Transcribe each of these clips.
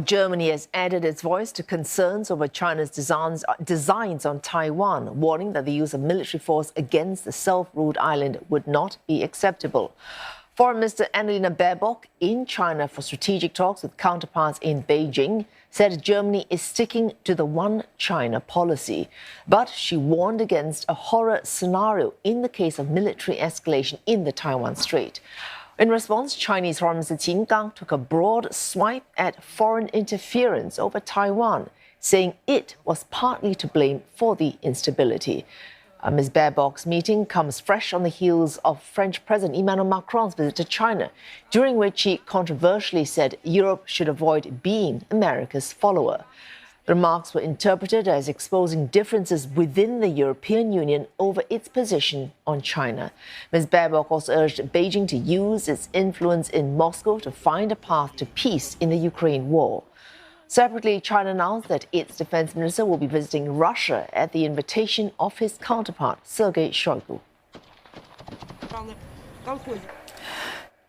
Germany has added its voice to concerns over China's designs on Taiwan, warning that the use of military force against the self-ruled island would not be acceptable. Foreign Minister Annalena Baerbock, in China for strategic talks with counterparts in Beijing, said Germany is sticking to the one China policy. But she warned against a horror scenario in the case of military escalation in the Taiwan Strait. In response, Chinese Foreign Minister Qin Gang took a broad swipe at foreign interference over Taiwan, saying it was partly to blame for the instability. Ms. Baerbock's meeting comes fresh on the heels of French President Emmanuel Macron's visit to China, during which he controversially said Europe should avoid being America's follower. The remarks were interpreted as exposing differences within the European Union over its position on China. Ms. Baerbock also urged Beijing to use its influence in Moscow to find a path to peace in the Ukraine war. Separately, China announced that its defense minister will be visiting Russia at the invitation of his counterpart, Sergei Shoigu.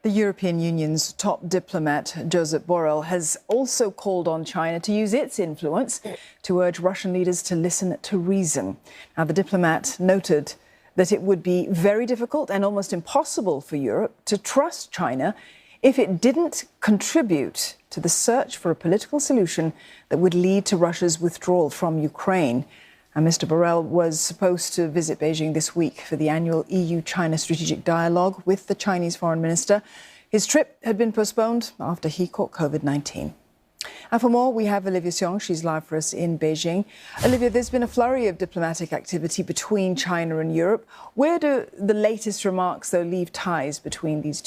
The European Union's top diplomat, Josep Borrell, has also called on China to use its influence to urge Russian leaders to listen to reason. Now, the diplomat noted that it would be very difficult and almost impossible for Europe to trust China if it didn't contribute to the search for a political solution that would lead to Russia's withdrawal from Ukraine. And Mr. Borrell was supposed to visit Beijing this week for the annual EU-China strategic dialogue with the Chinese foreign minister. His trip had been postponed after he caught COVID-19. And for more, we have Olivia Xiong. She's live for us in Beijing. Olivia, there's been a flurry of diplomatic activity between China and Europe. Where do the latest remarks, though, leave ties between these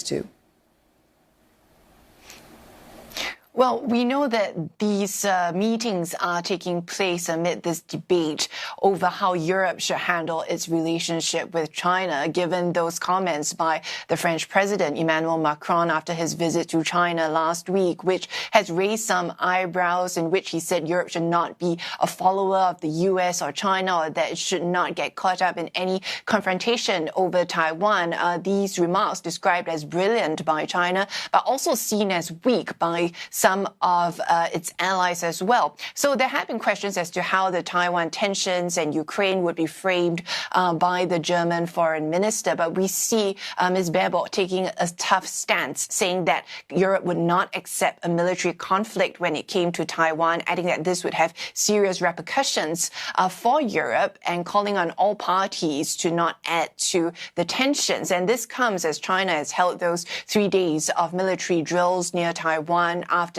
two? Well, we know that these meetings are taking place amid this debate over how Europe should handle its relationship with China, given those comments by the French president, Emmanuel Macron, after his visit to China last week, which has raised some eyebrows, in which he said Europe should not be a follower of the US or China, or that it should not get caught up in any confrontation over Taiwan. These remarks described as brilliant by China, but also seen as weak by some of its allies as well. So there have been questions as to how the Taiwan tensions and Ukraine would be framed by the German foreign minister. But we see Ms. Baerbock taking a tough stance, saying that Europe would not accept a military conflict when it came to Taiwan, adding that this would have serious repercussions for Europe, and calling on all parties to not add to the tensions. And this comes as China has held those 3 days of military drills near Taiwan after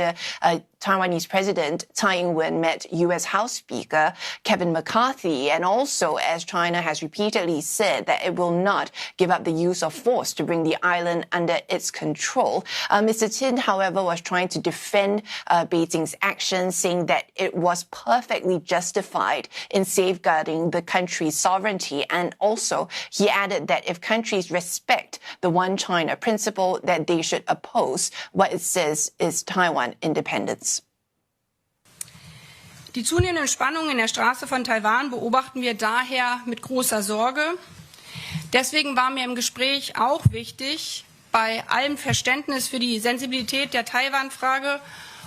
Taiwanese President Tsai Ing-wen met U.S. House Speaker Kevin McCarthy, and also as China has repeatedly said that it will not give up the use of force to bring the island under its control. Mr. Qin, however, was trying to defend Beijing's actions, saying that it was perfectly justified in safeguarding the country's sovereignty. And also, he added that if countries respect the one China principle, that they should oppose what it says is Taiwan independence. Die zunehmenden Spannungen in der Straße von Taiwan beobachten wir daher mit großer Sorge. Deswegen war mir im Gespräch auch wichtig, bei allem Verständnis für die Sensibilität der Taiwan-Frage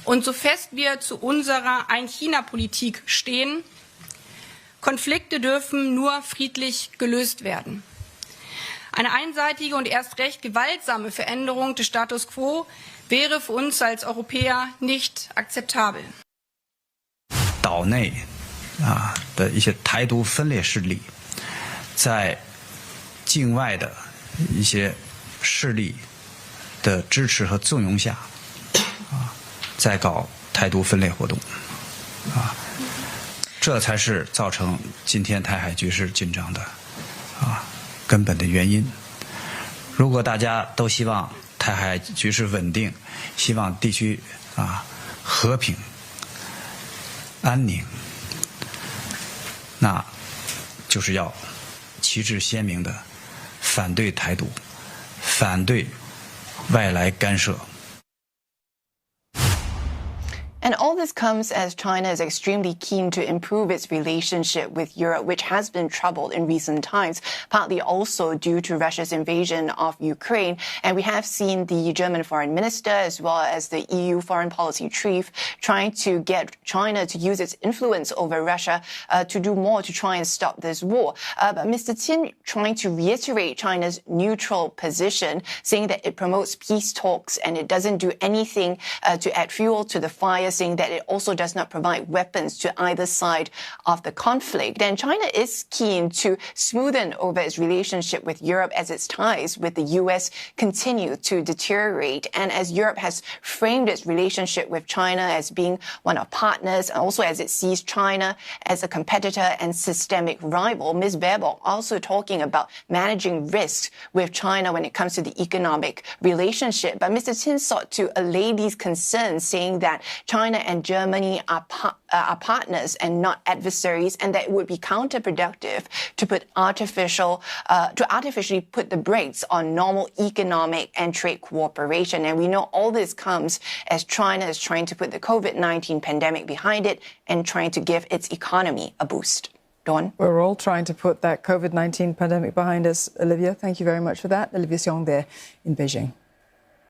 und so fest wir zu unserer Ein-China-Politik stehen, Konflikte dürfen nur friedlich gelöst werden. Eine einseitige und erst recht gewaltsame Veränderung des Status quo wäre für uns als Europäer nicht akzeptabel. 岛内的一些台独分裂势力，在境外的一些势力的支持和纵容下，在搞台独分裂活动，这才是造成今天台海局势紧张的根本的原因。如果大家都希望台海局势稳定，希望地区和平安宁，那就是要旗帜鲜明的反对台独，反对外来干涉。And all this comes as China is extremely keen to improve its relationship with Europe, which has been troubled in recent times, partly also due to Russia's invasion of Ukraine. And we have seen the German foreign minister as well as the EU foreign policy chief trying to get China to use its influence over Russia to do more to try and stop this war. But Mr. Qin trying to reiterate China's neutral position, saying that it promotes peace talks and it doesn't do anything to add fuel to the fire, saying that it also does not provide weapons to either side of the conflict. And China is keen to smoothen over its relationship with Europe as its ties with the US continue to deteriorate. And as Europe has framed its relationship with China as being one of partners, and also as it sees China as a competitor and systemic rival, Ms. Baerbock also talking about managing risks with China when it comes to the economic relationship. But Mr. Qin sought to allay these concerns, saying that China and Germany are partners and not adversaries, and that it would be counterproductive to artificially put the brakes on normal economic and trade cooperation. And we know all this comes as China is trying to put the COVID-19 pandemic behind it and trying to give its economy a boost. Dawn? We're all trying to put that COVID-19 pandemic behind us, Olivia. Thank you very much for that. Olivia Xiong there in Beijing.